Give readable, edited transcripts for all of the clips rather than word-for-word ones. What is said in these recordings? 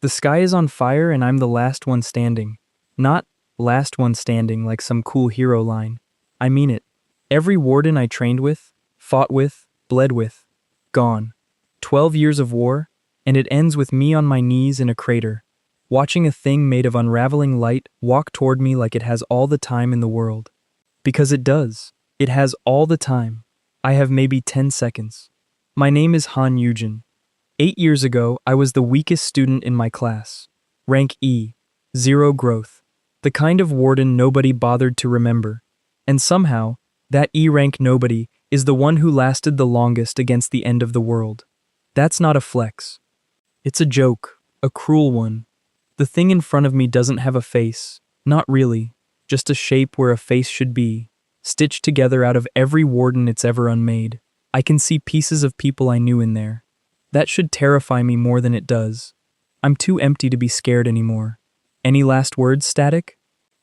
The sky is on fire and I'm the last one standing. Not last one standing like some cool hero line. I mean it. Every warden I trained with, fought with, bled with, gone. 12 years of war, and it ends with me on my knees in a crater, watching a thing made of unraveling light walk toward me like it has all the time in the world. Because it does. It has all the time. I have maybe 10 seconds. My name is Yoojin. 8 years ago, I was the weakest student in my class. Rank E. 0 growth. The kind of warden nobody bothered to remember. And somehow, that E-rank nobody is the one who lasted the longest against the end of the world. That's not a flex. It's a joke, a cruel one. The thing in front of me doesn't have a face, not really, just a shape where a face should be, stitched together out of every warden it's ever unmade. I can see pieces of people I knew in there. That should terrify me more than it does. I'm too empty to be scared anymore. Any last words, Static?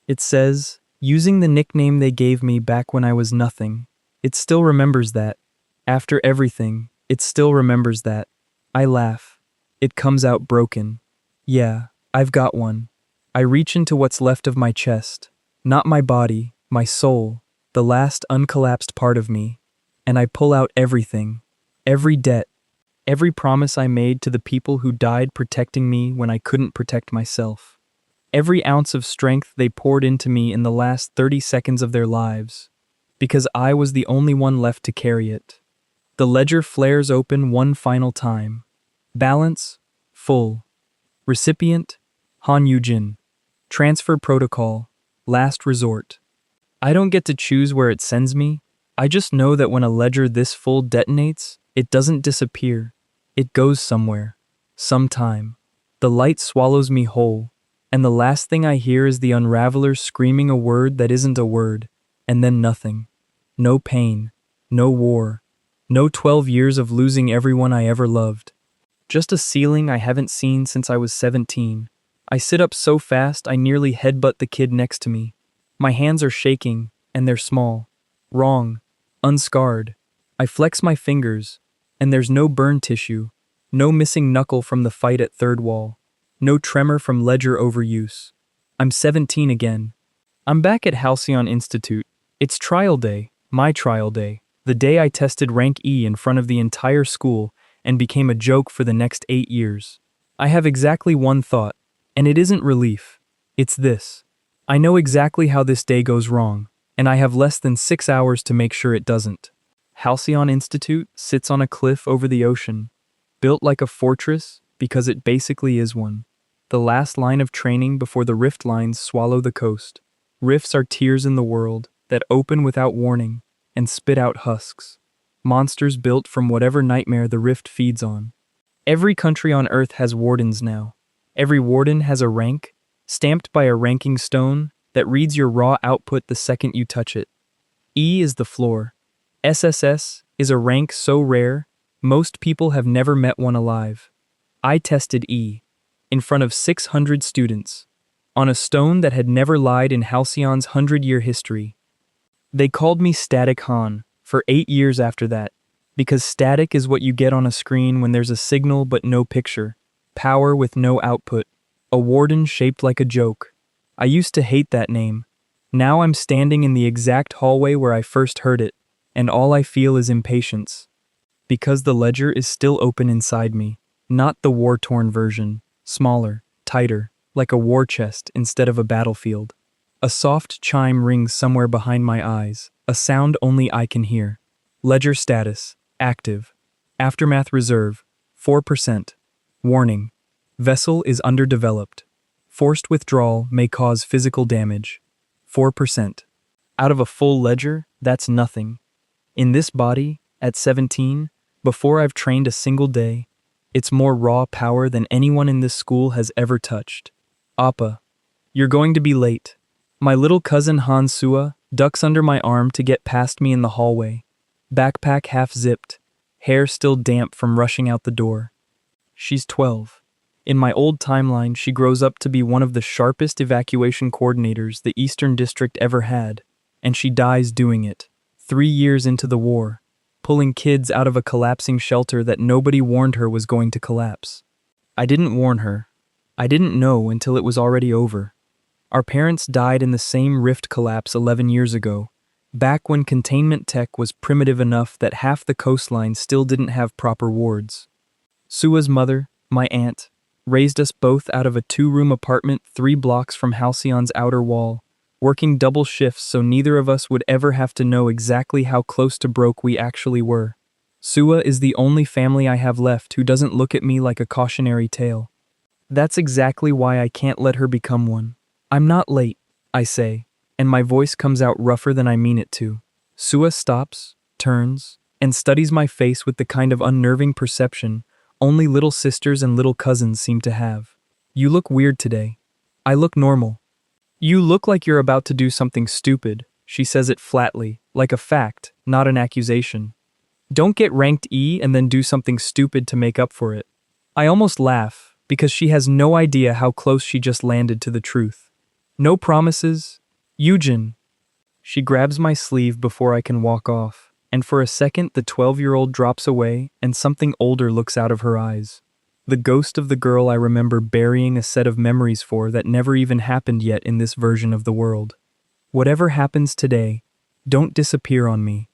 It says, using the nickname they gave me back when I was nothing. It still remembers that. After everything, it still remembers that. I laugh. It comes out broken. Yeah, I've got one. I reach into what's left of my chest. Not my body, my soul, the last uncollapsed part of me. And I pull out everything. Every debt. Every promise I made to the people who died protecting me when I couldn't protect myself. Every ounce of strength they poured into me in the last 30 seconds of their lives. Because I was the only one left to carry it. The ledger flares open one final time. Balance, full. Recipient, Yoojin. Transfer protocol, last resort. I don't get to choose where it sends me. I just know that when a ledger this full detonates, it doesn't disappear. It goes somewhere. Sometime. The light swallows me whole, and the last thing I hear is the unraveler screaming a word that isn't a word, and then nothing. No pain. No war. No 12 years of losing everyone I ever loved. Just a ceiling I haven't seen since I was 17. I sit up so fast I nearly headbutt the kid next to me. My hands are shaking, and they're small. Wrong. Unscarred. I flex my fingers, and there's no burn tissue, no missing knuckle from the fight at third wall, no tremor from ledger overuse. I'm 17 again. I'm back at Halcyon Institute. It's trial day, my trial day, the day I tested rank E in front of the entire school and became a joke for the next 8 years. I have exactly one thought, and it isn't relief. It's this. I know exactly how this day goes wrong, and I have less than 6 hours to make sure it doesn't. Halcyon Institute sits on a cliff over the ocean, built like a fortress because it basically is one. The last line of training before the rift lines swallow the coast. Rifts are tears in the world that open without warning and spit out husks. Monsters built from whatever nightmare the rift feeds on. Every country on Earth has wardens now. Every warden has a rank, stamped by a ranking stone that reads your raw output the second you touch it. E is the floor. SSS is a rank so rare, most people have never met one alive. I tested E, in front of 600 students, on a stone that had never lied in Halcyon's 100-year history. They called me Static Han for 8 years after that, because static is what you get on a screen when there's a signal but no picture, power with no output, a warden shaped like a joke. I used to hate that name. Now I'm standing in the exact hallway where I first heard it, and all I feel is impatience. Because the ledger is still open inside me, not the war-torn version, smaller, tighter, like a war chest instead of a battlefield. A soft chime rings somewhere behind my eyes, a sound only I can hear. Ledger status, active. Aftermath reserve, 4%. Warning, vessel is underdeveloped. Forced withdrawal may cause physical damage. 4%. Out of a full ledger, that's nothing. In this body, at 17, before I've trained a single day, it's more raw power than anyone in this school has ever touched. Appa, you're going to be late. My little cousin Han Sua ducks under my arm to get past me in the hallway. Backpack half zipped, hair still damp from rushing out the door. She's 12. In my old timeline, she grows up to be one of the sharpest evacuation coordinators the Eastern District ever had, and she dies doing it. 3 years into the war, pulling kids out of a collapsing shelter that nobody warned her was going to collapse. I didn't warn her. I didn't know until it was already over. Our parents died in the same rift collapse 11 years ago, back when containment tech was primitive enough that half the coastline still didn't have proper wards. Sua's mother, my aunt, raised us both out of a 2-room apartment 3 blocks from Halcyon's outer wall, working double shifts so neither of us would ever have to know exactly how close to broke we actually were. Sua is the only family I have left who doesn't look at me like a cautionary tale. That's exactly why I can't let her become one. I'm not late, I say, and my voice comes out rougher than I mean it to. Sua stops, turns, and studies my face with the kind of unnerving perception only little sisters and little cousins seem to have. You look weird today. I look normal. You look like you're about to do something stupid, she says it flatly, like a fact, not an accusation. Don't get ranked E and then do something stupid to make up for it. I almost laugh, because she has no idea how close she just landed to the truth. No promises. Yoojin. She grabs my sleeve before I can walk off, and for a second the 12-year-old drops away and something older looks out of her eyes. The ghost of the girl I remember burying a set of memories for that never even happened yet in this version of the world. Whatever happens today, don't disappear on me.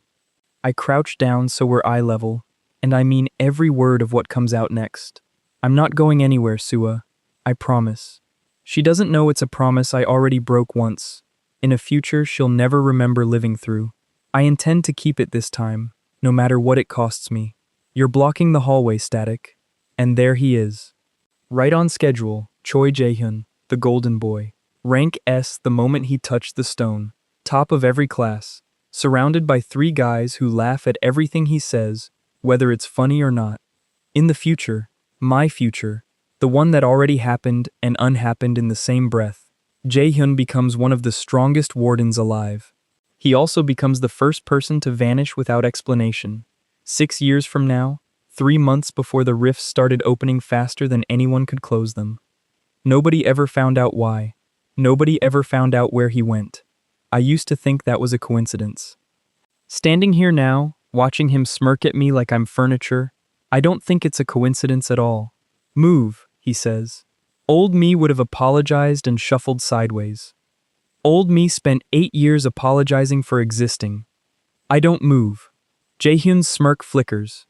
I crouch down so we're eye level, and I mean every word of what comes out next. I'm not going anywhere, Sua. I promise. She doesn't know it's a promise I already broke once. In a future she'll never remember living through. I intend to keep it this time, no matter what it costs me. You're blocking the hallway, Static. And there he is. Right on schedule, Choi Jae-hyun, the golden boy. Rank S the moment he touched the stone. Top of every class. Surrounded by 3 guys who laugh at everything he says, whether it's funny or not. In the future, my future, the one that already happened and unhappened in the same breath, Jae-hyun becomes one of the strongest wardens alive. He also becomes the first person to vanish without explanation. 6 years from now, 3 months before the rifts started opening faster than anyone could close them. Nobody ever found out why. Nobody ever found out where he went. I used to think that was a coincidence. Standing here now, watching him smirk at me like I'm furniture, I don't think it's a coincidence at all. Move, he says. Old me would have apologized and shuffled sideways. Old me spent 8 years apologizing for existing. I don't move. Jae-hyun's smirk flickers.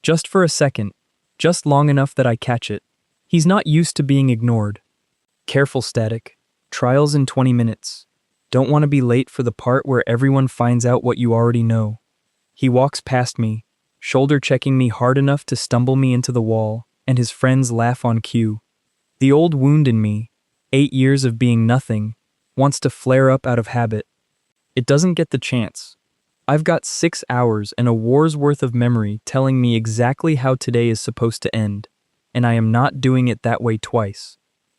Just for a second, just long enough that I catch it. He's not used to being ignored. Careful, Static. Trials in 20 minutes. Don't want to be late for the part where everyone finds out what you already know. He walks past me, shoulder checking me hard enough to stumble me into the wall, and his friends laugh on cue. The old wound in me, 8 years of being nothing, wants to flare up out of habit. It doesn't get the chance. I've got 6 hours and a war's worth of memory telling me exactly how today is supposed to end, and I am not doing it that way twice.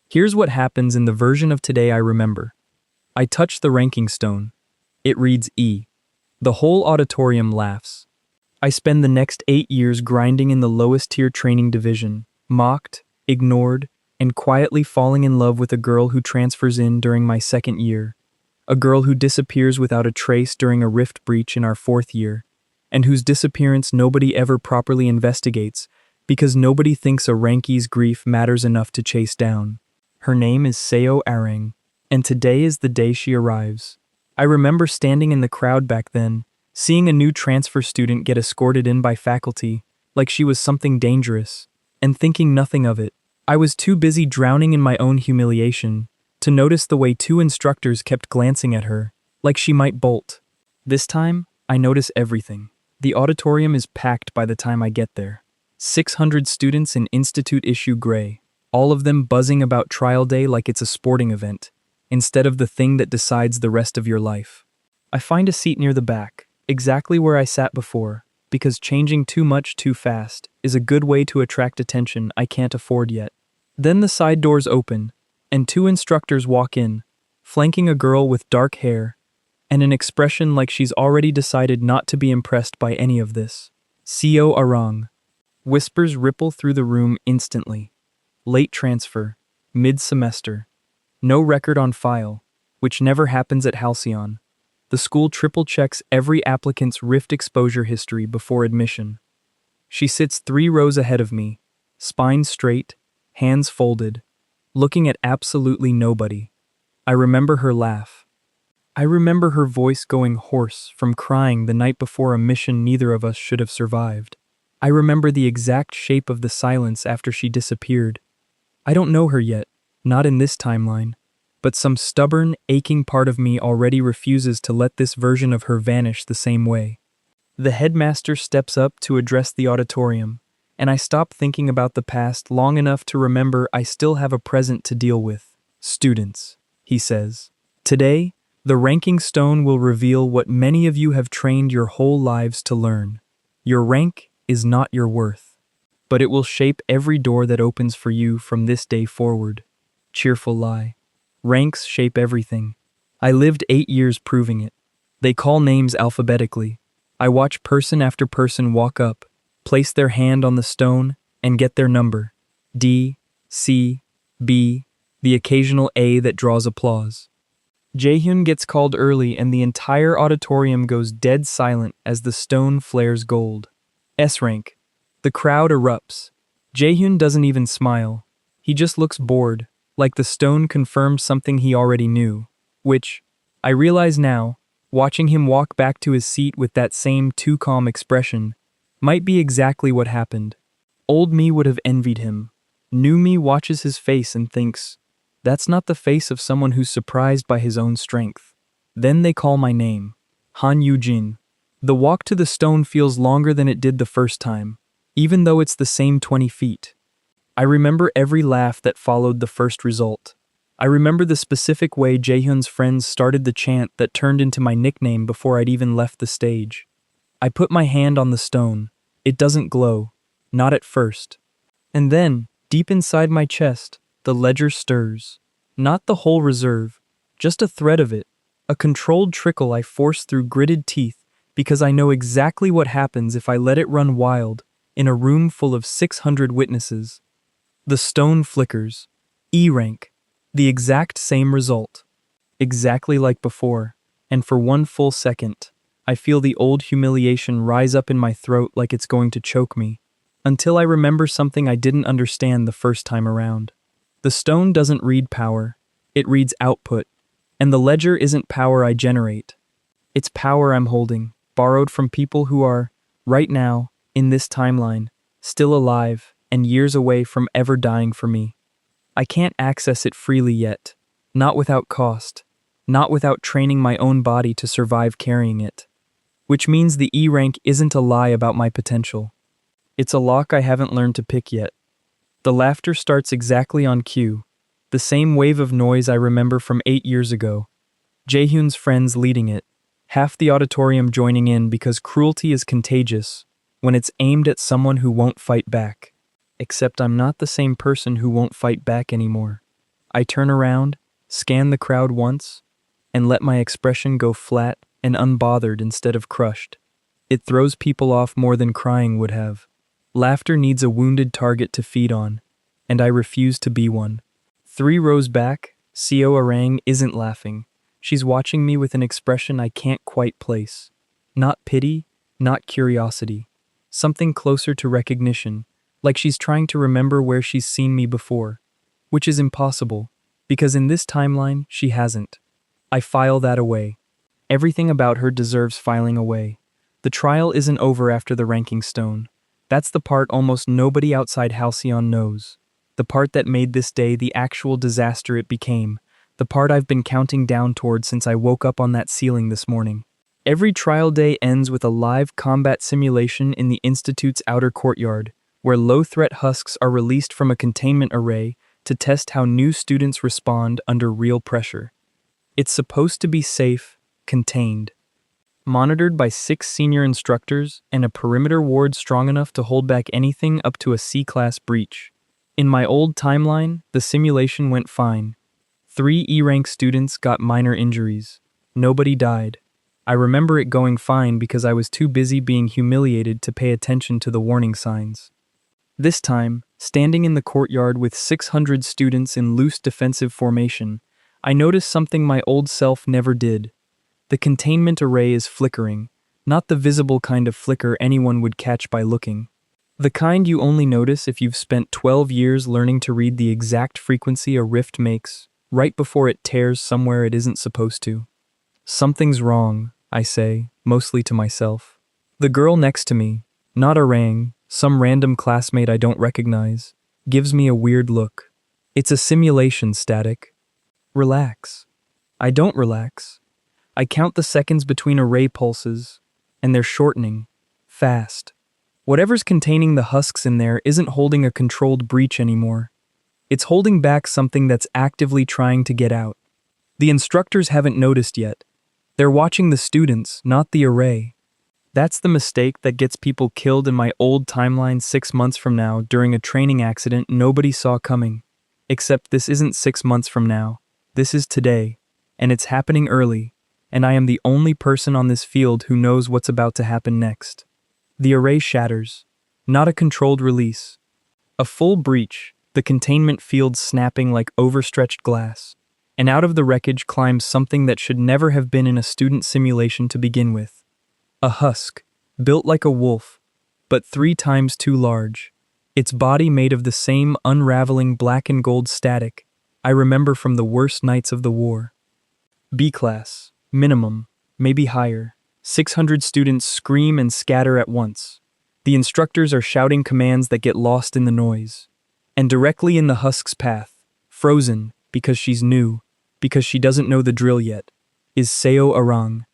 Here's what happens in the version of today I remember. I touch the ranking stone. It reads E. The whole auditorium laughs. I spend the next 8 years grinding in the lowest tier training division, mocked, ignored, and quietly falling in love with a girl who transfers in during my 2nd year. A girl who disappears without a trace during a rift breach in our 4th year, and whose disappearance nobody ever properly investigates because nobody thinks a Rankie's grief matters enough to chase down. Her name is Seo Arang, and today is the day she arrives. I remember standing in the crowd back then, seeing a new transfer student get escorted in by faculty, like she was something dangerous, and thinking nothing of it. I was too busy drowning in my own humiliation to notice the way 2 instructors kept glancing at her, like she might bolt. This time, I notice everything. The auditorium is packed by the time I get there. 600 students in Institute issue gray, all of them buzzing about trial day like it's a sporting event, instead of the thing that decides the rest of your life. I find a seat near the back, exactly where I sat before, because changing too much too fast is a good way to attract attention I can't afford yet. Then the side doors open, and 2 instructors walk in, flanking a girl with dark hair, and an expression like she's already decided not to be impressed by any of this. Seo Arang. Whispers ripple through the room instantly. Late transfer, mid-semester. No record on file, which never happens at Halcyon. The school triple-checks every applicant's rift exposure history before admission. She sits 3 rows ahead of me, spine straight, hands folded. looking at absolutely nobody. I remember her laugh. I remember her voice going hoarse from crying the night before a mission neither of us should have survived. I remember the exact shape of the silence after she disappeared. I don't know her yet, not in this timeline, but some stubborn, aching part of me already refuses to let this version of her vanish the same way. The headmaster steps up to address the auditorium, and I stop thinking about the past long enough to remember I still have a present to deal with. Students, he says. Today, the ranking stone will reveal what many of you have trained your whole lives to learn. Your rank is not your worth, but it will shape every door that opens for you from this day forward. Cheerful lie. Ranks shape everything. I lived 8 years proving it. They call names alphabetically. I watch person after person walk up, place their hand on the stone, and get their number. D, C, B, the occasional A that draws applause. Jaehyun gets called early and the entire auditorium goes dead silent as the stone flares gold. S rank. The crowd erupts. Jaehyun doesn't even smile. He just looks bored, like the stone confirms something he already knew, which, I realize now, watching him walk back to his seat with that same too calm expression, might be exactly what happened. Old me would have envied him. New me watches his face and thinks, that's not the face of someone who's surprised by his own strength. Then they call my name. Han Yoojin. The walk to the stone feels longer than it did the first time, even though it's the same 20 feet. I remember every laugh that followed the first result. I remember the specific way Jaehyun's friends started the chant that turned into my nickname before I'd even left the stage. I put my hand on the stone. It doesn't glow. Not at first. And then, deep inside my chest, the ledger stirs. Not the whole reserve, just a thread of it, a controlled trickle I force through gritted teeth because I know exactly what happens if I let it run wild in a room full of 600 witnesses. The stone flickers. E rank. The exact same result. Exactly like before, and for one full second, I feel the old humiliation rise up in my throat like it's going to choke me, until I remember something I didn't understand the first time around. The stone doesn't read power, it reads output, and the ledger isn't power I generate. It's power I'm holding, borrowed from people who are, right now, in this timeline, still alive and years away from ever dying for me. I can't access it freely yet, not without cost, not without training my own body to survive carrying it. Which means the E rank isn't a lie about my potential. It's a lock I haven't learned to pick yet. The laughter starts exactly on cue, the same wave of noise I remember from 8 years ago. Jaehyun's friends leading it, half the auditorium joining in because cruelty is contagious when it's aimed at someone who won't fight back. Except I'm not the same person who won't fight back anymore. I turn around, scan the crowd once, and let my expression go flat and unbothered instead of crushed. It throws people off more than crying would have. Laughter needs a wounded target to feed on, and I refuse to be one. 3 rows back, Seo Arang isn't laughing. She's watching me with an expression I can't quite place. Not pity, not curiosity. Something closer to recognition, like she's trying to remember where she's seen me before. Which is impossible, because in this timeline, she hasn't. I file that away. Everything about her deserves filing away. The trial isn't over after the ranking stone. That's the part almost nobody outside Halcyon knows. The part that made this day the actual disaster it became. The part I've been counting down toward since I woke up on that ceiling this morning. Every trial day ends with a live combat simulation in the Institute's outer courtyard, where low-threat husks are released from a containment array to test how new students respond under real pressure. It's supposed to be safe, contained. Monitored by 6 senior instructors and a perimeter ward strong enough to hold back anything up to a C-class breach. In my old timeline, the simulation went fine. 3 E-rank students got minor injuries. Nobody died. I remember it going fine because I was too busy being humiliated to pay attention to the warning signs. This time, standing in the courtyard with 600 students in loose defensive formation, I noticed something my old self never did. The containment array is flickering, not the visible kind of flicker anyone would catch by looking. The kind you only notice if you've spent 12 years learning to read the exact frequency a rift makes, right before it tears somewhere it isn't supposed to. Something's wrong, I say, mostly to myself. The girl next to me, not Orang, some random classmate I don't recognize, gives me a weird look. It's a simulation, Static. Relax. I don't relax. I count the seconds between array pulses, and they're shortening. Fast. Whatever's containing the husks in there isn't holding a controlled breach anymore. It's holding back something that's actively trying to get out. The instructors haven't noticed yet. They're watching the students, not the array. That's the mistake that gets people killed in my old timeline 6 months from now during a training accident nobody saw coming. Except this isn't 6 months from now. This is today, and it's happening early, and I am the only person on this field who knows what's about to happen next. The array shatters, not a controlled release. A full breach, the containment field snapping like overstretched glass, and out of the wreckage climbs something that should never have been in a student simulation to begin with. A husk, built like a wolf, but 3 times too large. Its body made of the same unraveling black and gold static I remember from the worst nights of the war. B class, minimum, maybe higher. 600 students scream and scatter at once. The instructors are shouting commands that get lost in the noise. And directly in the husk's path, frozen, because she's new, because she doesn't know the drill yet, is Seo Arang.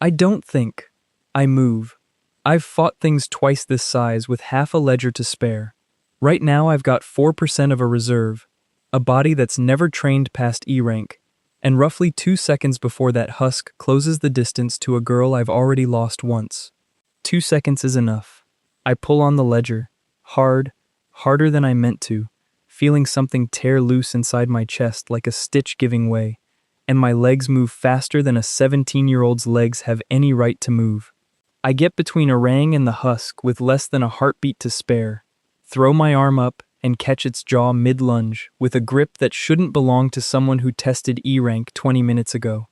I don't think. I move. I've fought things twice this size with half a ledger to spare. Right now I've got 4% of a reserve, a body that's never trained past E rank, and roughly 2 seconds before that husk closes the distance to a girl I've already lost once. 2 seconds is enough. I pull on the ledger, harder than I meant to, feeling something tear loose inside my chest like a stitch giving way, and my legs move faster than a 17-year-old's legs have any right to move. I get between Orang and the husk with less than a heartbeat to spare, throw my arm up, and catch its jaw mid-lunge with a grip that shouldn't belong to someone who tested E rank 20 minutes ago.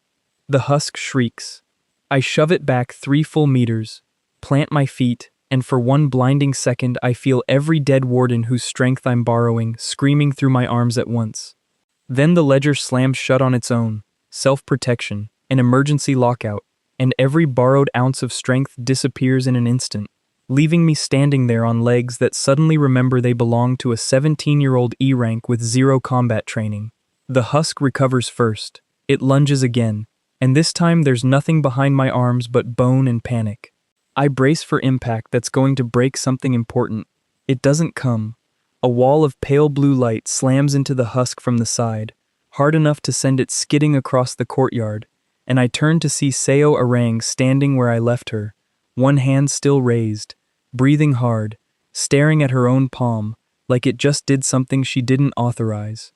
The husk shrieks. I shove it back 3 full meters, plant my feet, and for one blinding second I feel every dead warden whose strength I'm borrowing screaming through my arms at once. Then the ledger slams shut on its own, self-protection, an emergency lockout, and every borrowed ounce of strength disappears in an instant, leaving me standing there on legs that suddenly remember they belong to a 17-year-old E rank with 0 combat training. The husk recovers first. It lunges again, and this time there's nothing behind my arms but bone and panic. I brace for impact that's going to break something important. It doesn't come. A wall of pale blue light slams into the husk from the side, hard enough to send it skidding across the courtyard, and I turn to see Seo Arang standing where I left her, one hand still raised, breathing hard, staring at her own palm, like it just did something she didn't authorize.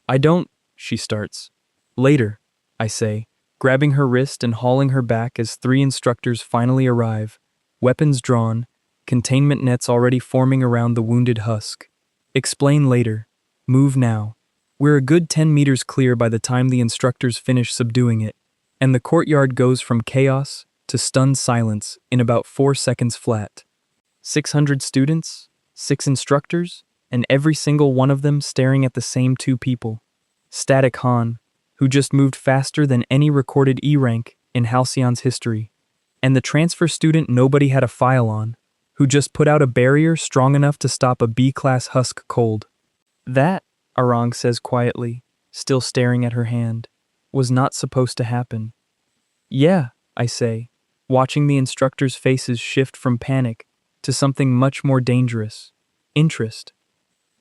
I don't, she starts. Later, I say, grabbing her wrist and hauling her back as 3 instructors finally arrive, weapons drawn, containment nets already forming around the wounded husk. Explain later. Move now. We're a good 10 meters clear by the time the instructors finish subduing it, and the courtyard goes from chaos to stunned silence in about 4 seconds flat. 600 students, 6 instructors, and every single one of them staring at the same 2 people. Static Han, who just moved faster than any recorded E rank in Halcyon's history, and the transfer student nobody had a file on, who just put out a barrier strong enough to stop a B-class husk cold. That, Arang says quietly, still staring at her hand, was not supposed to happen. Yeah, I say, watching the instructors' faces shift from panic to something much more dangerous. Interest.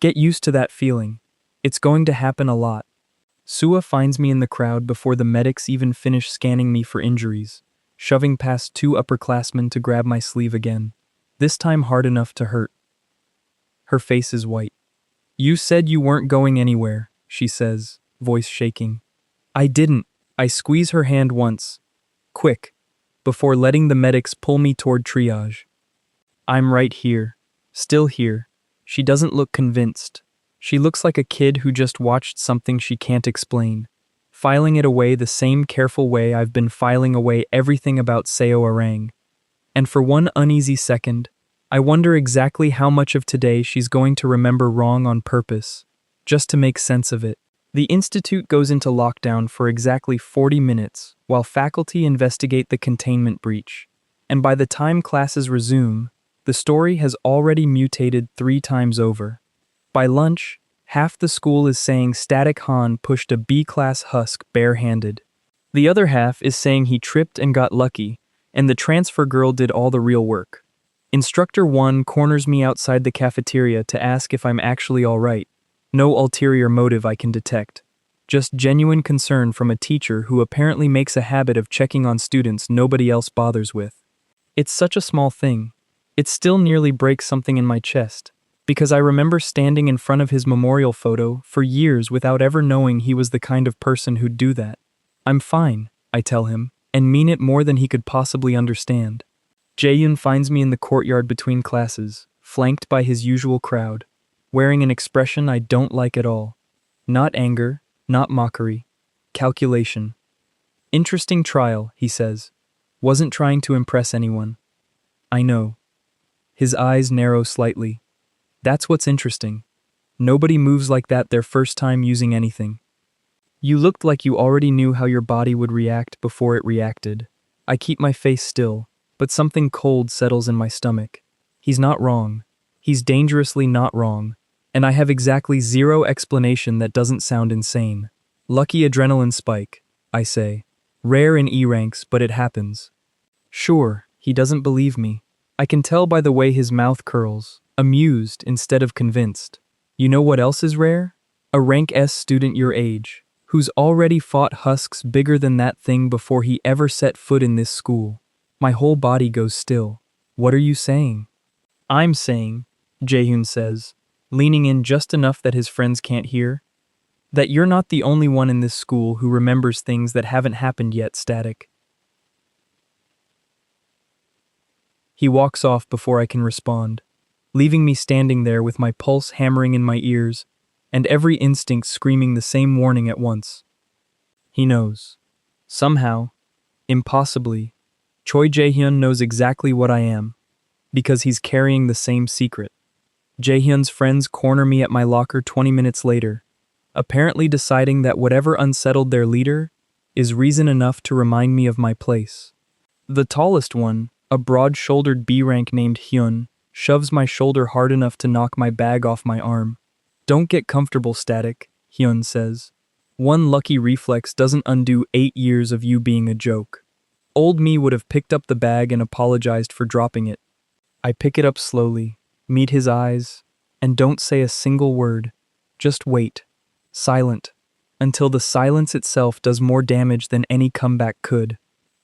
Get used to that feeling. It's going to happen a lot. Sua finds me in the crowd before the medics even finish scanning me for injuries, shoving past 2 upperclassmen to grab my sleeve again, this time hard enough to hurt. Her face is white. You said you weren't going anywhere, she says, voice shaking. I didn't. I squeeze her hand once. Quick, before letting the medics pull me toward triage. I'm right here. Still here. She doesn't look convinced. She looks like a kid who just watched something she can't explain, filing it away the same careful way I've been filing away everything about Seo Arang. And for one uneasy second, I wonder exactly how much of today she's going to remember wrong on purpose, just to make sense of it. The institute goes into lockdown for exactly 40 minutes while faculty investigate the containment breach. And by the time classes resume, the story has already mutated 3 times over. By lunch, half the school is saying Static Han pushed a B-class husk barehanded. The other half is saying he tripped and got lucky, and the transfer girl did all the real work. Instructor 1 corners me outside the cafeteria to ask if I'm actually alright. No ulterior motive I can detect. Just genuine concern from a teacher who apparently makes a habit of checking on students nobody else bothers with. It's such a small thing. It still nearly breaks something in my chest, because I remember standing in front of his memorial photo for years without ever knowing he was the kind of person who'd do that. I'm fine, I tell him, and mean it more than he could possibly understand. Jaehyun finds me in the courtyard between classes, flanked by his usual crowd, wearing an expression I don't like at all. Not anger, not mockery. Calculation. Interesting trial, he says. Wasn't trying to impress anyone. I know. His eyes narrow slightly. That's what's interesting. Nobody moves like that their first time using anything. You looked like you already knew how your body would react before it reacted. I keep my face still, but something cold settles in my stomach. He's not wrong. He's dangerously not wrong. And I have exactly zero explanation that doesn't sound insane. Lucky adrenaline spike, I say. Rare in E ranks, but it happens. Sure, he doesn't believe me. I can tell by the way his mouth curls, amused instead of convinced. You know what else is rare? A rank S student your age, who's already fought husks bigger than that thing before he ever set foot in this school. My whole body goes still. What are you saying? I'm saying, Jaehyun says, leaning in just enough that his friends can't hear, that you're not the only one in this school who remembers things that haven't happened yet, Static. He walks off before I can respond, leaving me standing there with my pulse hammering in my ears and every instinct screaming the same warning at once. He knows. Somehow, impossibly, Choi Jaehyun knows exactly what I am, because he's carrying the same secret. Jaehyun's friends corner me at my locker 20 minutes later, apparently deciding that whatever unsettled their leader is reason enough to remind me of my place. The tallest one, a broad-shouldered B-rank named Hyun, shoves my shoulder hard enough to knock my bag off my arm. Don't get comfortable, Static, Hyun says. One lucky reflex doesn't undo 8 years of you being a joke. Old me would have picked up the bag and apologized for dropping it. I pick it up slowly, meet his eyes, and don't say a single word. Just wait, silent, until the silence itself does more damage than any comeback could.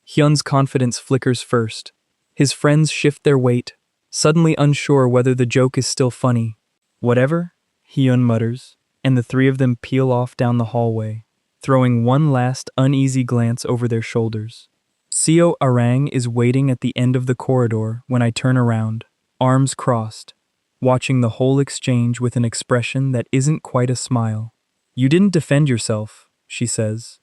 Hyun's confidence flickers first. His friends shift their weight, suddenly unsure whether the joke is still funny. Whatever, Hyun mutters, and the 3 of them peel off down the hallway, throwing one last uneasy glance over their shoulders. Seo Arang is waiting at the end of the corridor when I turn around, arms crossed, watching the whole exchange with an expression that isn't quite a smile. You didn't defend yourself, she says.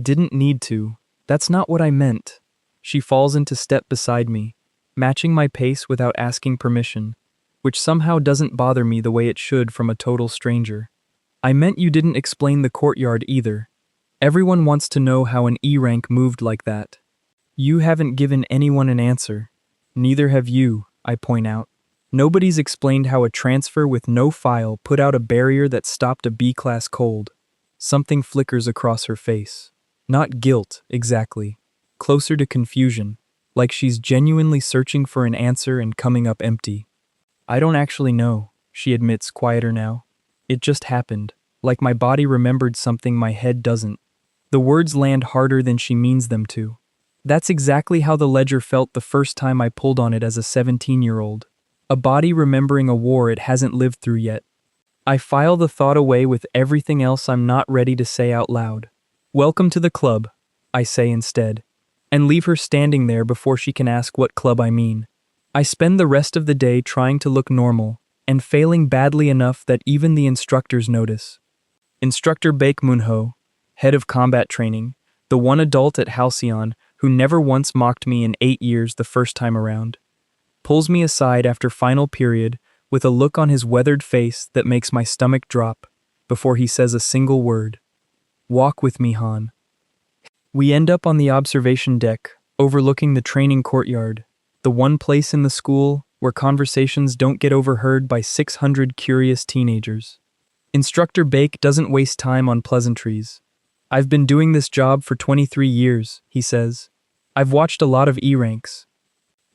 Didn't need to. That's not what I meant. She falls into step beside me, matching my pace without asking permission, which somehow doesn't bother me the way it should from a total stranger. I meant you didn't explain the courtyard either. Everyone wants to know how an E rank moved like that. You haven't given anyone an answer. Neither have you, I point out. Nobody's explained how a transfer with no file put out a barrier that stopped a B-class cold. Something flickers across her face. Not guilt, exactly. Closer to confusion, like she's genuinely searching for an answer and coming up empty. I don't actually know, she admits, quieter now. It just happened, like my body remembered something my head doesn't. The words land harder than she means them to. That's exactly how the ledger felt the first time I pulled on it as a 17-year-old. A body remembering a war it hasn't lived through yet. I file the thought away with everything else I'm not ready to say out loud. Welcome to the club, I say instead, and leave her standing there before she can ask what club I mean. I spend the rest of the day trying to look normal, and failing badly enough that even the instructors notice. Instructor Baek Moon-ho, head of combat training, the one adult at Halcyon who never once mocked me in 8 years the first time around, pulls me aside after final period with a look on his weathered face that makes my stomach drop before he says a single word. Walk with me, Han. We end up on the observation deck, overlooking the training courtyard, the one place in the school where conversations don't get overheard by 600 curious teenagers. Instructor Bake doesn't waste time on pleasantries. I've been doing this job for 23 years, he says. I've watched a lot of E-ranks.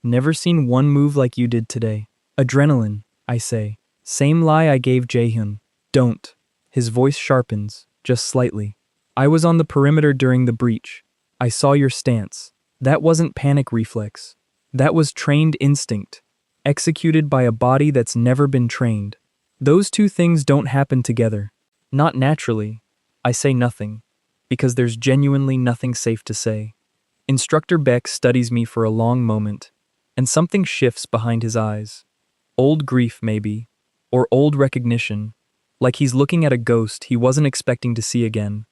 Never seen one move like you did today. Adrenaline, I say. Same lie I gave Jaehyun. Don't. His voice sharpens, just slightly. I was on the perimeter during the breach. I saw your stance. That wasn't panic reflex. That was trained instinct, executed by a body that's never been trained. Those two things don't happen together. Not naturally. I say nothing, because there's genuinely nothing safe to say. Instructor Beck studies me for a long moment, and something shifts behind his eyes. Old grief, maybe, or old recognition, like he's looking at a ghost he wasn't expecting to see again.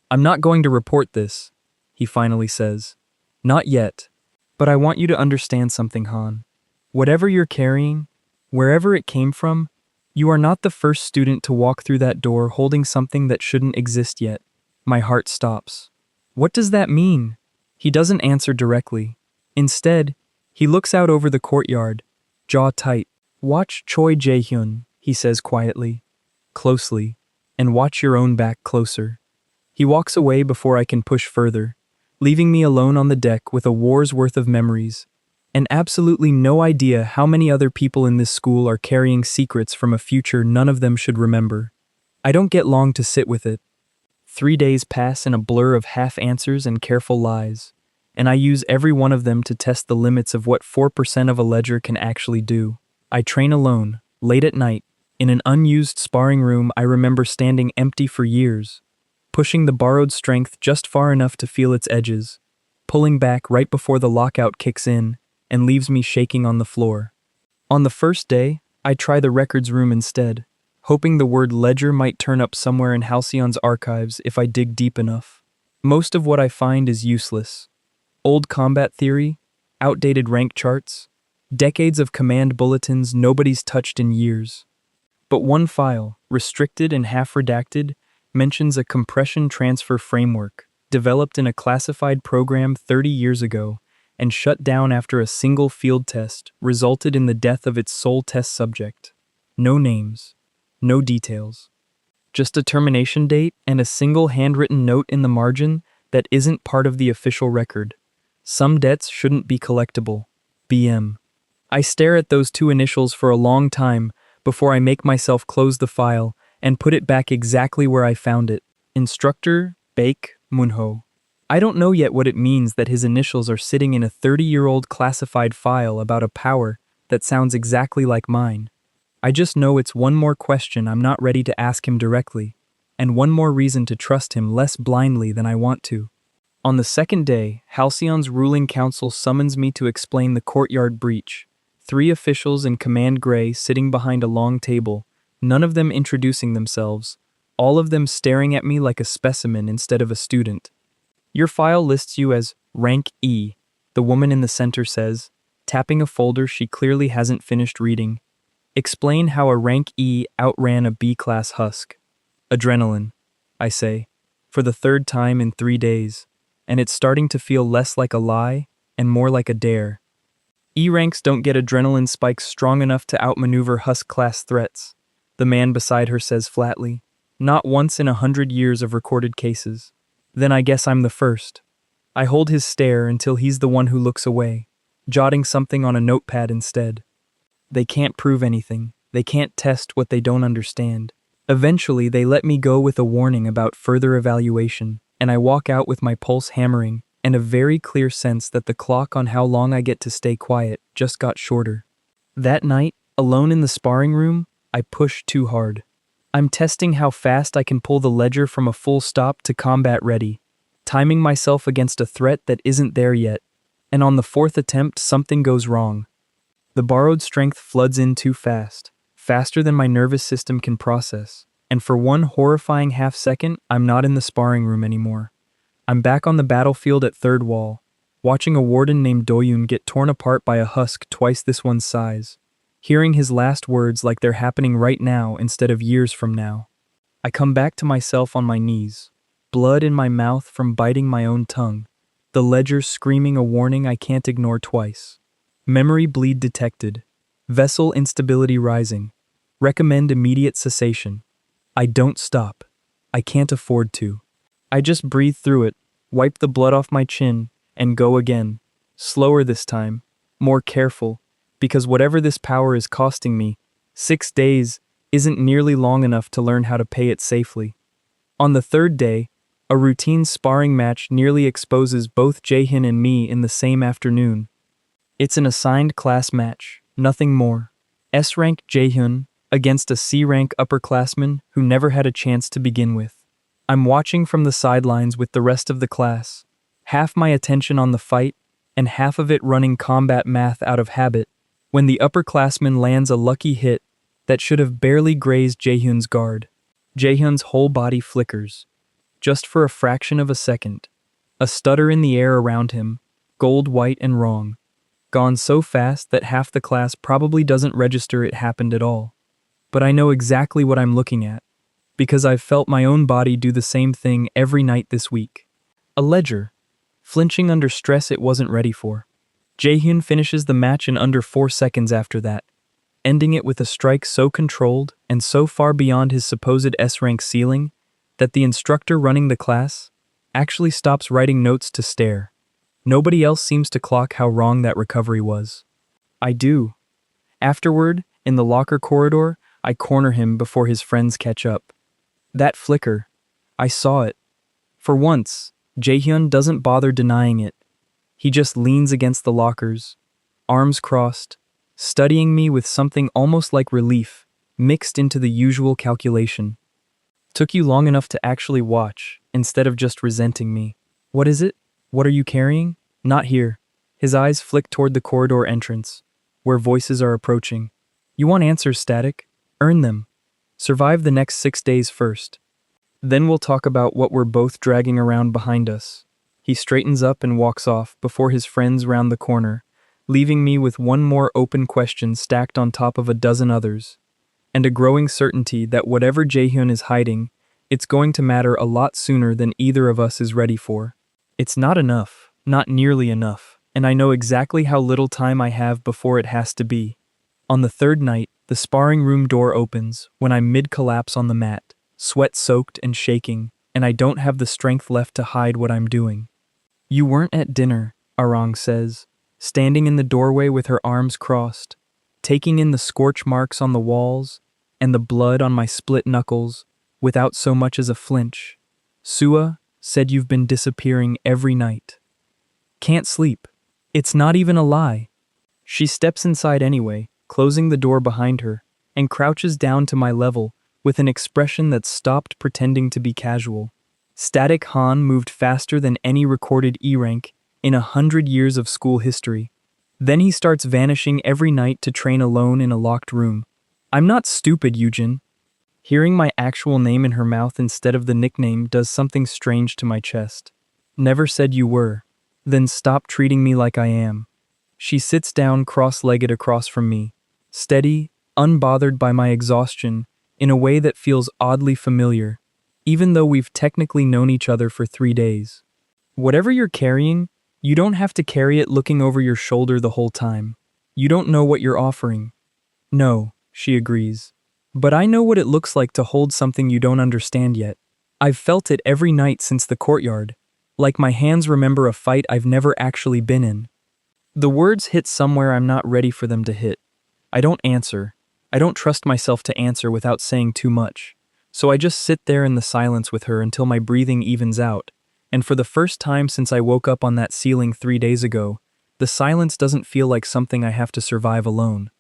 I'm not going to report this, he finally says. Not yet, but I want you to understand something, Han. Whatever you're carrying, wherever it came from, you are not the first student to walk through that door holding something that shouldn't exist yet. My heart stops. What does that mean? He doesn't answer directly. Instead, he looks out over the courtyard, jaw tight. Watch Choi Jae-hyun, he says quietly, closely, and watch your own back closer. He walks away before I can push further, leaving me alone on the deck with a war's worth of memories, and absolutely no idea how many other people in this school are carrying secrets from a future none of them should remember. I don't get long to sit with it. 3 days pass in a blur of half answers and careful lies, and I use every one of them to test the limits of what 4% of a ledger can actually do. I train alone, late at night, in an unused sparring room I remember standing empty for years, pushing the borrowed strength just far enough to feel its edges, pulling back right before the lockout kicks in and leaves me shaking on the floor. On the first day, I try the records room instead, hoping the word ledger might turn up somewhere in Halcyon's archives if I dig deep enough. Most of what I find is useless. Old combat theory, outdated rank charts, decades of command bulletins nobody's touched in years. But one file, restricted and half redacted, mentions a compression transfer framework developed in a classified program 30 years ago and shut down after a single field test resulted in the death of its sole test subject. No names, no details. Just a termination date and a single handwritten note in the margin that isn't part of the official record. Some debts shouldn't be collectible. BM. I stare at those two initials for a long time before I make myself close the file and put it back exactly where I found it. Instructor Baek Munho. I don't know yet what it means that his initials are sitting in a 30-year-old classified file about a power that sounds exactly like mine. I just know it's one more question I'm not ready to ask him directly, and one more reason to trust him less blindly than I want to. On the second day, Halcyon's ruling council summons me to explain the courtyard breach. 3 officials in command gray sitting behind a long table, none of them introducing themselves, all of them staring at me like a specimen instead of a student. Your file lists you as rank E, the woman in the center says, tapping a folder she clearly hasn't finished reading. Explain how a rank E outran a B-class husk. Adrenaline, I say, for the 3rd time in 3 days, and it's starting to feel less like a lie and more like a dare. E-ranks don't get adrenaline spikes strong enough to outmaneuver husk-class threats, the man beside her says flatly. Not once in 100 years of recorded cases. Then I guess I'm the first. I hold his stare until he's the one who looks away, jotting something on a notepad instead. They can't prove anything. They can't test what they don't understand. Eventually, they let me go with a warning about further evaluation, and I walk out with my pulse hammering and a very clear sense that the clock on how long I get to stay quiet just got shorter. That night, alone in the sparring room, I push too hard. I'm testing how fast I can pull the ledger from a full stop to combat ready, timing myself against a threat that isn't there yet, and on the 4th attempt something goes wrong. The borrowed strength floods in too fast, faster than my nervous system can process, and for one horrifying half second, I'm not in the sparring room anymore. I'm back on the battlefield at Third Wall, watching a warden named Doyun get torn apart by a husk twice this one's size, hearing his last words like they're happening right now instead of years from now. I come back to myself on my knees, blood in my mouth from biting my own tongue, the ledger screaming a warning I can't ignore twice. Memory bleed detected. Vessel instability rising. Recommend immediate cessation. I don't stop. I can't afford to. I just breathe through it, wipe the blood off my chin, and go again. Slower this time, more careful, because whatever this power is costing me, 6 days isn't nearly long enough to learn how to pay it safely. On the third day, a routine sparring match nearly exposes both Jaehyun and me in the same afternoon. It's an assigned class match, nothing more. S-rank Jaehyun against a C-rank upperclassman who never had a chance to begin with. I'm watching from the sidelines with the rest of the class, half my attention on the fight and half of it running combat math out of habit, when the upperclassman lands a lucky hit that should have barely grazed Jaehyun's guard. Jaehyun's whole body flickers, just for a fraction of a second. A stutter in the air around him, gold, white, and wrong. Gone so fast that half the class probably doesn't register it happened at all. But I know exactly what I'm looking at, because I've felt my own body do the same thing every night this week. A ledger, flinching under stress it wasn't ready for. Jaehyun finishes the match in under 4 seconds after that, ending it with a strike so controlled and so far beyond his supposed S-rank ceiling that the instructor running the class actually stops writing notes to stare. Nobody else seems to clock how wrong that recovery was. I do. Afterward, in the locker corridor, I corner him before his friends catch up. That flicker, I saw it. For once, Jaehyun doesn't bother denying it. He just leans against the lockers, arms crossed, studying me with something almost like relief, mixed into the usual calculation. Took you long enough to actually watch, instead of just resenting me. What is it? What are you carrying? Not here. His eyes flick toward the corridor entrance, where voices are approaching. You want answers, Static? Earn them. Survive the next 6 days first. Then we'll talk about what we're both dragging around behind us. He straightens up and walks off before his friends round the corner, leaving me with one more open question stacked on top of a dozen others, and a growing certainty that whatever Jaehyun is hiding, it's going to matter a lot sooner than either of us is ready for. It's not enough, not nearly enough, and I know exactly how little time I have before it has to be. On the third night, the sparring room door opens when I'm mid-collapse on the mat, sweat-soaked and shaking, and I don't have the strength left to hide what I'm doing. You weren't at dinner, Arang says, standing in the doorway with her arms crossed, taking in the scorch marks on the walls and the blood on my split knuckles without so much as a flinch. Sua said you've been disappearing every night. Can't sleep. It's not even a lie. She steps inside anyway, closing the door behind her, and crouches down to my level with an expression that stopped pretending to be casual. Static Han moved faster than any recorded E-rank in 100 years of school history. Then he starts vanishing every night to train alone in a locked room. I'm not stupid, Yoojin. Hearing my actual name in her mouth instead of the nickname does something strange to my chest. Never said you were. Then stop treating me like I am. She sits down cross-legged across from me, steady, unbothered by my exhaustion, in a way that feels oddly familiar, even though we've technically known each other for 3 days. Whatever you're carrying, you don't have to carry it looking over your shoulder the whole time. You don't know what you're offering. No, she agrees. But I know what it looks like to hold something you don't understand yet. I've felt it every night since the courtyard, like my hands remember a fight I've never actually been in. The words hit somewhere I'm not ready for them to hit. I don't answer. I don't trust myself to answer without saying too much. So I just sit there in the silence with her until my breathing evens out, and for the first time since I woke up on that ceiling 3 days ago, the silence doesn't feel like something I have to survive alone.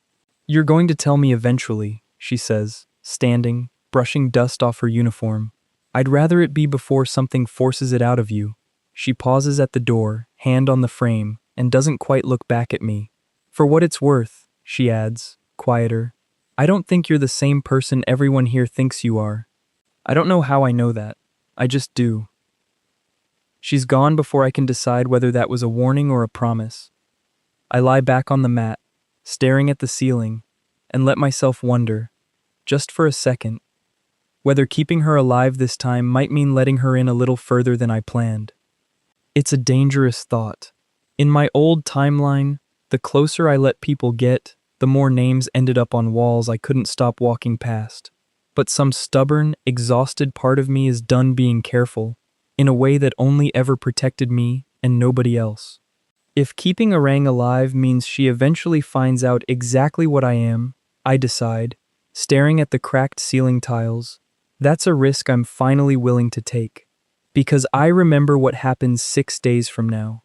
You're going to tell me eventually, she says, standing, brushing dust off her uniform. I'd rather it be before something forces it out of you. She pauses at the door, hand on the frame, and doesn't quite look back at me. For what it's worth, she adds, quieter, I don't think you're the same person everyone here thinks you are. I don't know how I know that. I just do. She's gone before I can decide whether that was a warning or a promise. I lie back on the mat, staring at the ceiling, and let myself wonder, just for a second, whether keeping her alive this time might mean letting her in a little further than I planned. It's a dangerous thought. In my old timeline, the closer I let people get, the more names ended up on walls I couldn't stop walking past. But some stubborn, exhausted part of me is done being careful, in a way that only ever protected me and nobody else. If keeping Orang alive means she eventually finds out exactly what I am, I decide, staring at the cracked ceiling tiles, that's a risk I'm finally willing to take. Because I remember what happens 6 days from now.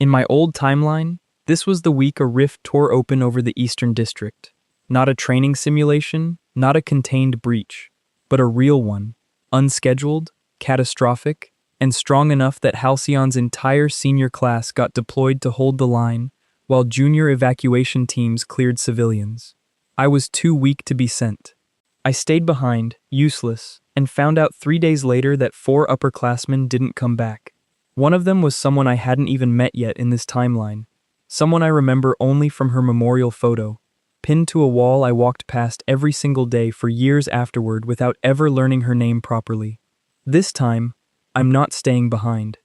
In my old timeline, this was the week a rift tore open over the Eastern District. Not a training simulation, not a contained breach, but a real one, unscheduled, catastrophic, and strong enough that Halcyon's entire senior class got deployed to hold the line, while junior evacuation teams cleared civilians. I was too weak to be sent. I stayed behind, useless, and found out 3 days later that 4 upperclassmen didn't come back. One of them was someone I hadn't even met yet in this timeline, someone I remember only from her memorial photo, pinned to a wall I walked past every single day for years afterward without ever learning her name properly. This time, I'm not staying behind.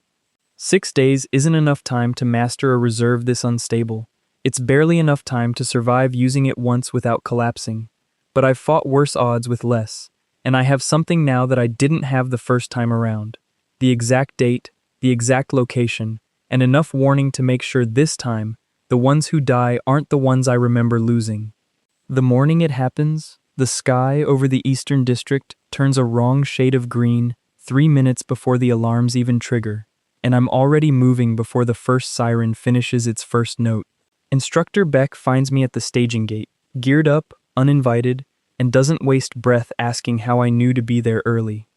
6 days isn't enough time to master a reserve this unstable. It's barely enough time to survive using it once without collapsing. But I've fought worse odds with less, and I have something now that I didn't have the first time around. The exact date, the exact location, and enough warning to make sure this time, the ones who die aren't the ones I remember losing. The morning it happens, the sky over the Eastern District turns a wrong shade of green 3 minutes before the alarms even trigger, and I'm already moving before the first siren finishes its first note. Instructor Beck finds me at the staging gate, geared up, uninvited, and doesn't waste breath asking how I knew to be there early.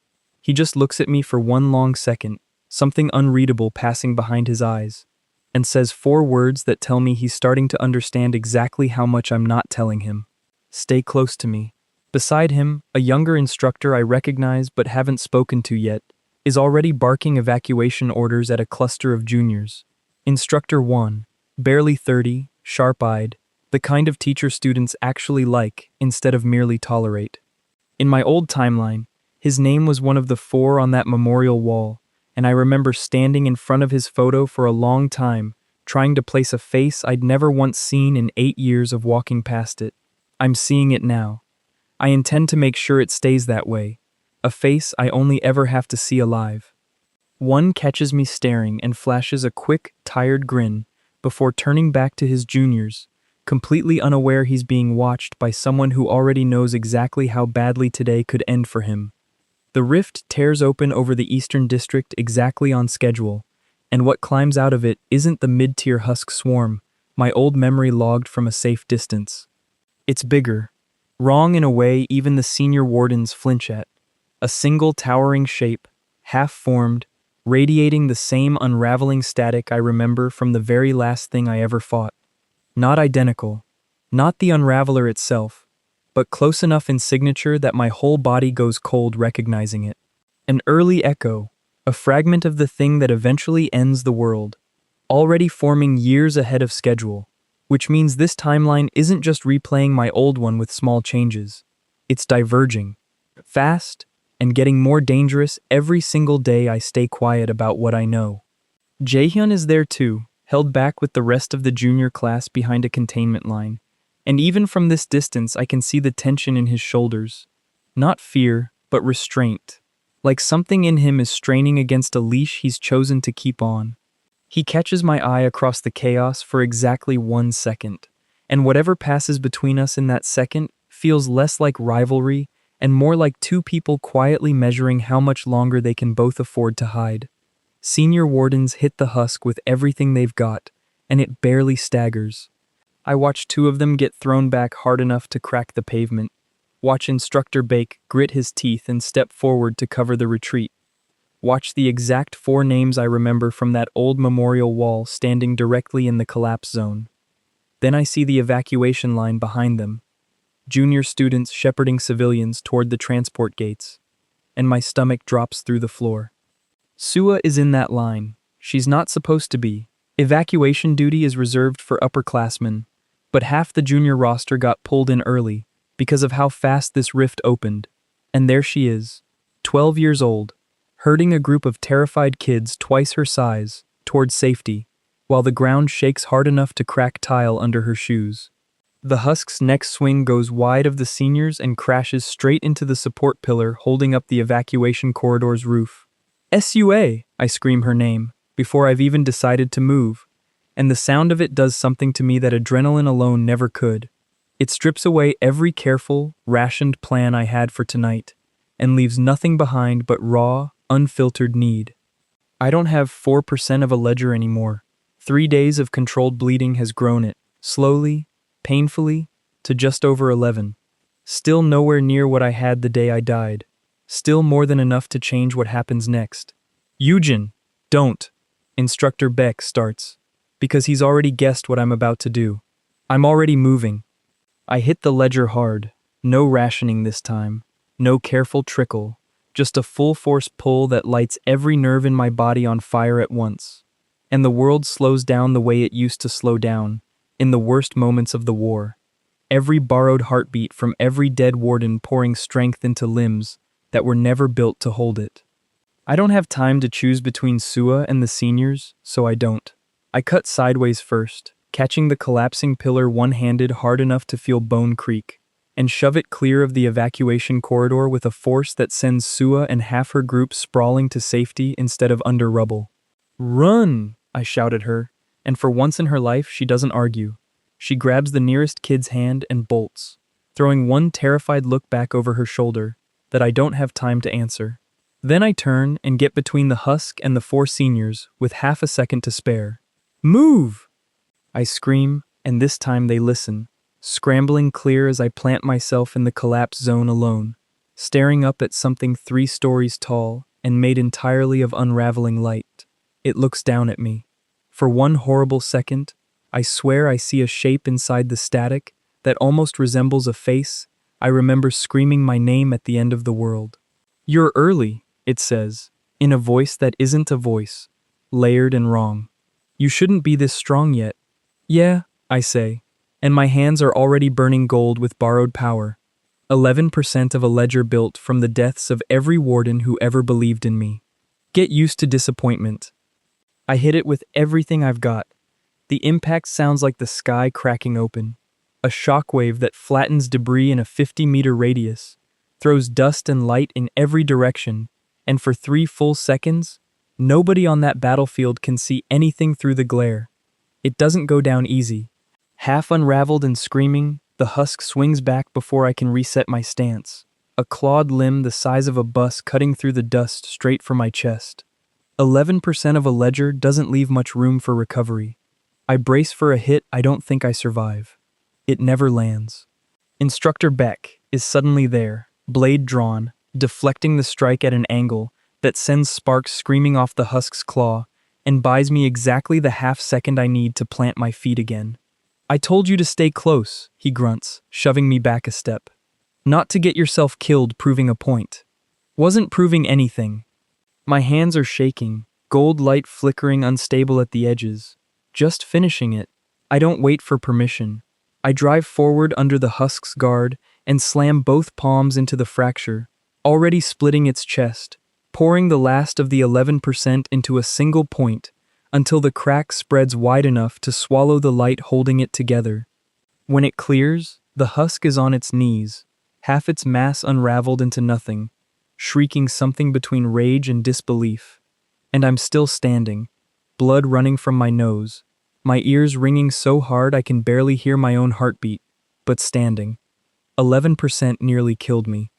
He just looks at me for one long second, something unreadable passing behind his eyes, and says 4 words that tell me he's starting to understand exactly how much I'm not telling him. Stay close to me. Beside him, a younger instructor I recognize but haven't spoken to yet, is already barking evacuation orders at a cluster of juniors. Instructor 1, barely 30, sharp-eyed, the kind of teacher students actually like instead of merely tolerate. In my old timeline, his name was one of the 4 on that memorial wall, and I remember standing in front of his photo for a long time, trying to place a face I'd never once seen in 8 years of walking past it. I'm seeing it now. I intend to make sure it stays that way, a face I only ever have to see alive. One catches me staring and flashes a quick, tired grin before turning back to his juniors, completely unaware he's being watched by someone who already knows exactly how badly today could end for him. The rift tears open over the Eastern District exactly on schedule, and what climbs out of it isn't the mid-tier husk swarm my old memory logged from a safe distance. It's bigger, wrong in a way even the senior wardens flinch at. A single towering shape, half-formed, radiating the same unraveling static I remember from the very last thing I ever fought. Not identical, not the unraveler itself, but close enough in signature that my whole body goes cold recognizing it. An early echo, a fragment of the thing that eventually ends the world, already forming years ahead of schedule, which means this timeline isn't just replaying my old one with small changes. It's diverging, fast, and getting more dangerous every single day I stay quiet about what I know. Jaehyun is there too, held back with the rest of the junior class behind a containment line, and even from this distance I can see the tension in his shoulders. Not fear, but restraint, like something in him is straining against a leash he's chosen to keep on. He catches my eye across the chaos for exactly 1 second, and whatever passes between us in that second feels less like rivalry and more like 2 people quietly measuring how much longer they can both afford to hide. Senior wardens hit the husk with everything they've got, and it barely staggers. I watch 2 of them get thrown back hard enough to crack the pavement, watch Instructor Bake grit his teeth and step forward to cover the retreat, watch the exact 4 names I remember from that old memorial wall standing directly in the collapse zone. Then I see the evacuation line behind them, junior students shepherding civilians toward the transport gates, and my stomach drops through the floor. Sua is in that line. She's not supposed to be. Evacuation duty is reserved for upperclassmen, but half the junior roster got pulled in early because of how fast this rift opened. And there she is, 12 years old, herding a group of terrified kids twice her size towards safety, while the ground shakes hard enough to crack tile under her shoes. The Husk's next swing goes wide of the seniors and crashes straight into the support pillar holding up the evacuation corridor's roof. SUA, I scream her name, before I've even decided to move, and the sound of it does something to me that adrenaline alone never could. It strips away every careful, rationed plan I had for tonight, and leaves nothing behind but raw, unfiltered need. I don't have 4% of a ledger anymore. 3 days of controlled bleeding has grown it, slowly, painfully, to just over 11. Still nowhere near what I had the day I died. Still more than enough to change what happens next. Yoojin, don't. Instructor Beck starts, because he's already guessed what I'm about to do. I'm already moving. I hit the ledger hard, no rationing this time, no careful trickle, just a full-force pull that lights every nerve in my body on fire at once. And the world slows down the way it used to slow down, in the worst moments of the war. Every borrowed heartbeat from every dead warden pouring strength into limbs that were never built to hold it. I don't have time to choose between Sua and the seniors, so I don't. I cut sideways first, catching the collapsing pillar one-handed hard enough to feel bone creak, and shove it clear of the evacuation corridor with a force that sends Sua and half her group sprawling to safety instead of under rubble. Run! I shout at her, and for once in her life she doesn't argue. She grabs the nearest kid's hand and bolts, throwing one terrified look back over her shoulder that I don't have time to answer. Then I turn and get between the Husk and the 4 seniors with half a second to spare. Move! I scream, and this time they listen, scrambling clear as I plant myself in the collapse zone alone, staring up at something 3 stories tall and made entirely of unraveling light. It looks down at me. For one horrible second, I swear I see a shape inside the static that almost resembles a face. I remember screaming my name at the end of the world. You're early, it says, in a voice that isn't a voice, layered and wrong. You shouldn't be this strong yet. Yeah, I say, and my hands are already burning gold with borrowed power. 11% of a ledger built from the deaths of every warden who ever believed in me. Get used to disappointment. I hit it with everything I've got. The impact sounds like the sky cracking open. A shockwave that flattens debris in a 50-meter radius, throws dust and light in every direction, and for 3 full seconds, nobody on that battlefield can see anything through the glare. It doesn't go down easy. Half unraveled and screaming, the Husk swings back before I can reset my stance. A clawed limb the size of a bus cutting through the dust straight for my chest. 11% of a ledger doesn't leave much room for recovery. I brace for a hit I don't think I survive. It never lands. Instructor Beck is suddenly there, blade drawn, deflecting the strike at an angle that sends sparks screaming off the Husk's claw and buys me exactly the half second I need to plant my feet again. I told you to stay close, he grunts, shoving me back a step. Not to get yourself killed proving a point. Wasn't proving anything. My hands are shaking, gold light flickering unstable at the edges. Just finishing it. I don't wait for permission. I drive forward under the Husk's guard and slam both palms into the fracture, already splitting its chest, pouring the last of the 11% into a single point until the crack spreads wide enough to swallow the light holding it together. When it clears, the Husk is on its knees, half its mass unraveled into nothing, shrieking something between rage and disbelief. And I'm still standing, blood running from my nose, my ears ringing so hard I can barely hear my own heartbeat, but standing. 11% nearly killed me.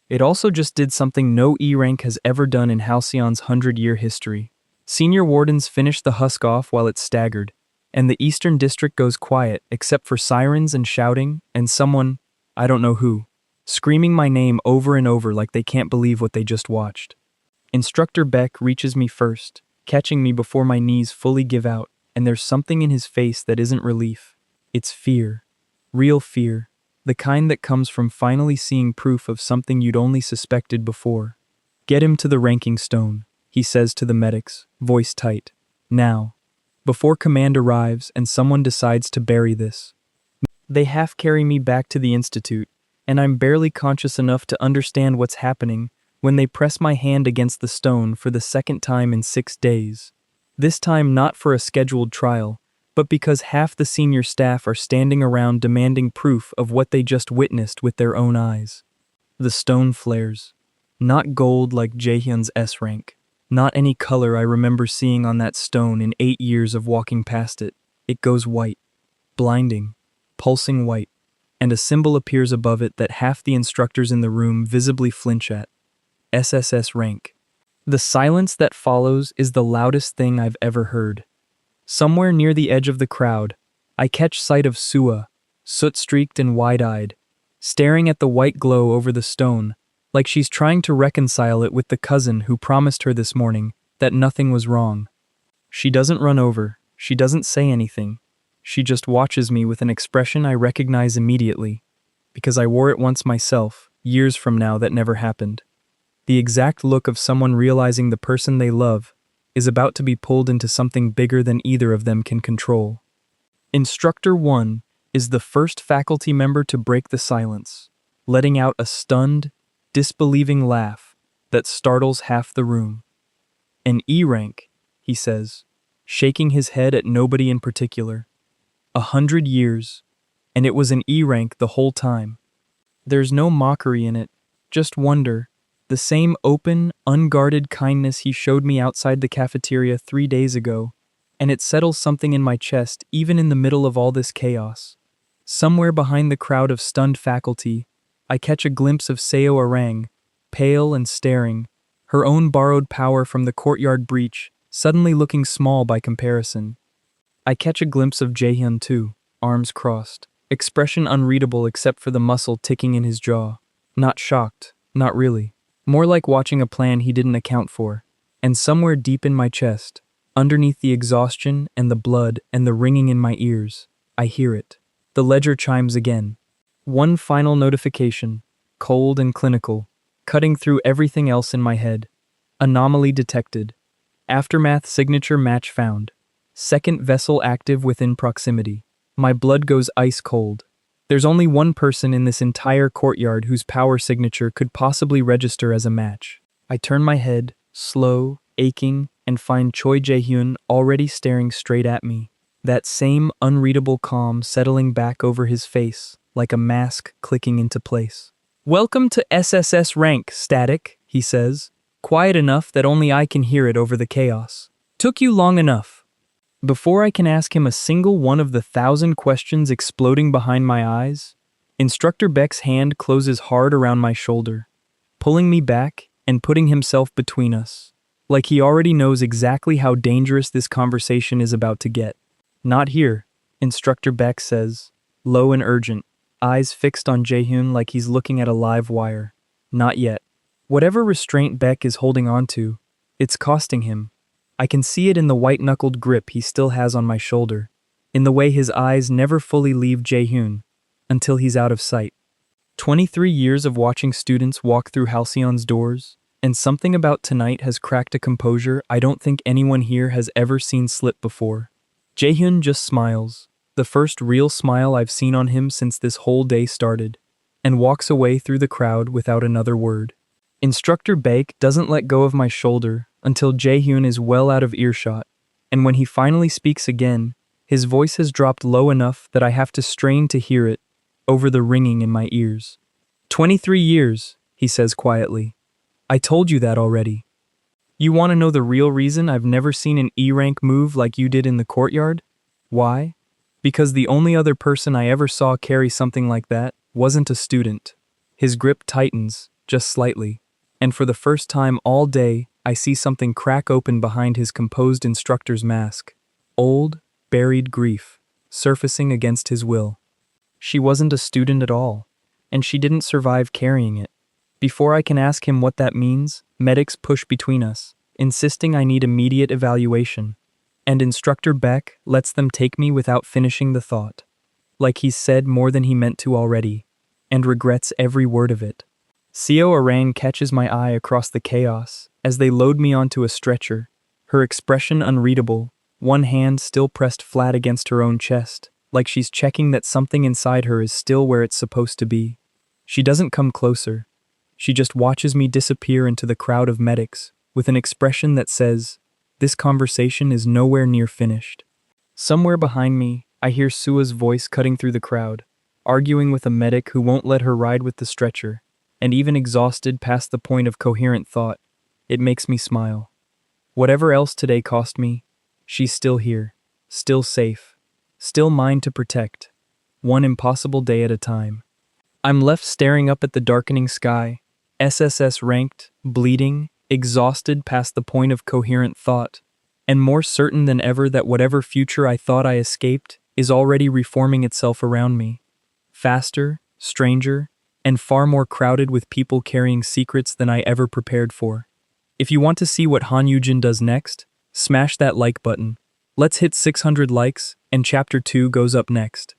It also just did something no E rank has ever done in Halcyon's 100-year history. Senior wardens finish the Husk off while it's staggered, and the Eastern District goes quiet except for sirens and shouting and someone, I don't know who, screaming my name over and over like they can't believe what they just watched. Instructor Beck reaches me first, catching me before my knees fully give out, and there's something in his face that isn't relief. It's fear. Real fear. The kind that comes from finally seeing proof of something you'd only suspected before. Get him to the ranking stone, he says to the medics, voice tight. Now. Before command arrives and someone decides to bury this. They half carry me back to the institute, and I'm barely conscious enough to understand what's happening when they press my hand against the stone for the second time in 6 days. This time not for a scheduled trial, but because half the senior staff are standing around demanding proof of what they just witnessed with their own eyes. The stone flares. Not gold like Jaehyun's S rank. Not any color I remember seeing on that stone in 8 years of walking past it. It goes white. Blinding. Pulsing white. And a symbol appears above it that half the instructors in the room visibly flinch at. SSS rank. The silence that follows is the loudest thing I've ever heard. Somewhere near the edge of the crowd, I catch sight of Sua, soot-streaked and wide-eyed, staring at the white glow over the stone, like she's trying to reconcile it with the cousin who promised her this morning that nothing was wrong. She doesn't run over, she doesn't say anything. She just watches me with an expression I recognize immediately, because I wore it once myself, years from now that never happened. The exact look of someone realizing the person they love is about to be pulled into something bigger than either of them can control. Instructor 1 is the first faculty member to break the silence, letting out a stunned, disbelieving laugh that startles half the room. An E rank, he says, shaking his head at nobody in particular. 100 years, and it was an E rank the whole time. There's no mockery in it, just wonder. The same open, unguarded kindness he showed me outside the cafeteria 3 days ago, and it settles something in my chest even in the middle of all this chaos. Somewhere behind the crowd of stunned faculty, I catch a glimpse of Seo Arang, pale and staring, her own borrowed power from the courtyard breach, suddenly looking small by comparison. I catch a glimpse of Jaehyun too, arms crossed, expression unreadable except for the muscle ticking in his jaw. Not shocked, not really. More like watching a plan he didn't account for. And somewhere deep in my chest, underneath the exhaustion and the blood and the ringing in my ears, I hear it. The ledger chimes again. One final notification, cold and clinical, cutting through everything else in my head. Anomaly detected. Aftermath signature match found. Second vessel active within proximity. My blood goes ice cold. There's only one person in this entire courtyard whose power signature could possibly register as a match. I turn my head, slow, aching, and find Choi Jae-hyun already staring straight at me. That same unreadable calm settling back over his face, like a mask clicking into place. "Welcome to SSS rank, Static," he says, quiet enough that only I can hear it over the chaos. "Took you long enough." Before I can ask him a single one of the 1,000 questions exploding behind my eyes, Instructor Beck's hand closes hard around my shoulder, pulling me back and putting himself between us, like he already knows exactly how dangerous this conversation is about to get. "Not here," Instructor Beck says, low and urgent, eyes fixed on Jaehyun like he's looking at a live wire. "Not yet." Whatever restraint Beck is holding on to, it's costing him. I can see it in the white-knuckled grip he still has on my shoulder, in the way his eyes never fully leave Jaehyun, until he's out of sight. 23 years of watching students walk through Halcyon's doors, and something about tonight has cracked a composure I don't think anyone here has ever seen slip before. Jaehyun just smiles, the first real smile I've seen on him since this whole day started, and walks away through the crowd without another word. Instructor Baek doesn't let go of my shoulder until Jaehyun is well out of earshot, and when he finally speaks again, his voice has dropped low enough that I have to strain to hear it over the ringing in my ears. 23 years, he says quietly. I told you that already. You want to know the real reason I've never seen an E-rank move like you did in the courtyard? Why? Because the only other person I ever saw carry something like that wasn't a student. His grip tightens, just slightly, and for the first time all day, I see something crack open behind his composed instructor's mask. Old, buried grief, surfacing against his will. She wasn't a student at all, and she didn't survive carrying it. Before I can ask him what that means, medics push between us, insisting I need immediate evaluation, and Instructor Beck lets them take me without finishing the thought. Like he's said more than he meant to already, and regrets every word of it. Seo Arang catches my eye across the chaos as they load me onto a stretcher, her expression unreadable, one hand still pressed flat against her own chest, like she's checking that something inside her is still where it's supposed to be. She doesn't come closer. She just watches me disappear into the crowd of medics, with an expression that says, "This conversation is nowhere near finished." Somewhere behind me, I hear Sua's voice cutting through the crowd, arguing with a medic who won't let her ride with the stretcher, and even exhausted past the point of coherent thought, it makes me smile. Whatever else today cost me, she's still here, still safe, still mine to protect, one impossible day at a time. I'm left staring up at the darkening sky, SSS ranked, bleeding, exhausted past the point of coherent thought, and more certain than ever that whatever future I thought I escaped is already reforming itself around me. Faster, stranger, and far more crowded with people carrying secrets than I ever prepared for. If you want to see what Yoojin does next, smash that like button. Let's hit 600 likes, and Chapter 2 goes up next.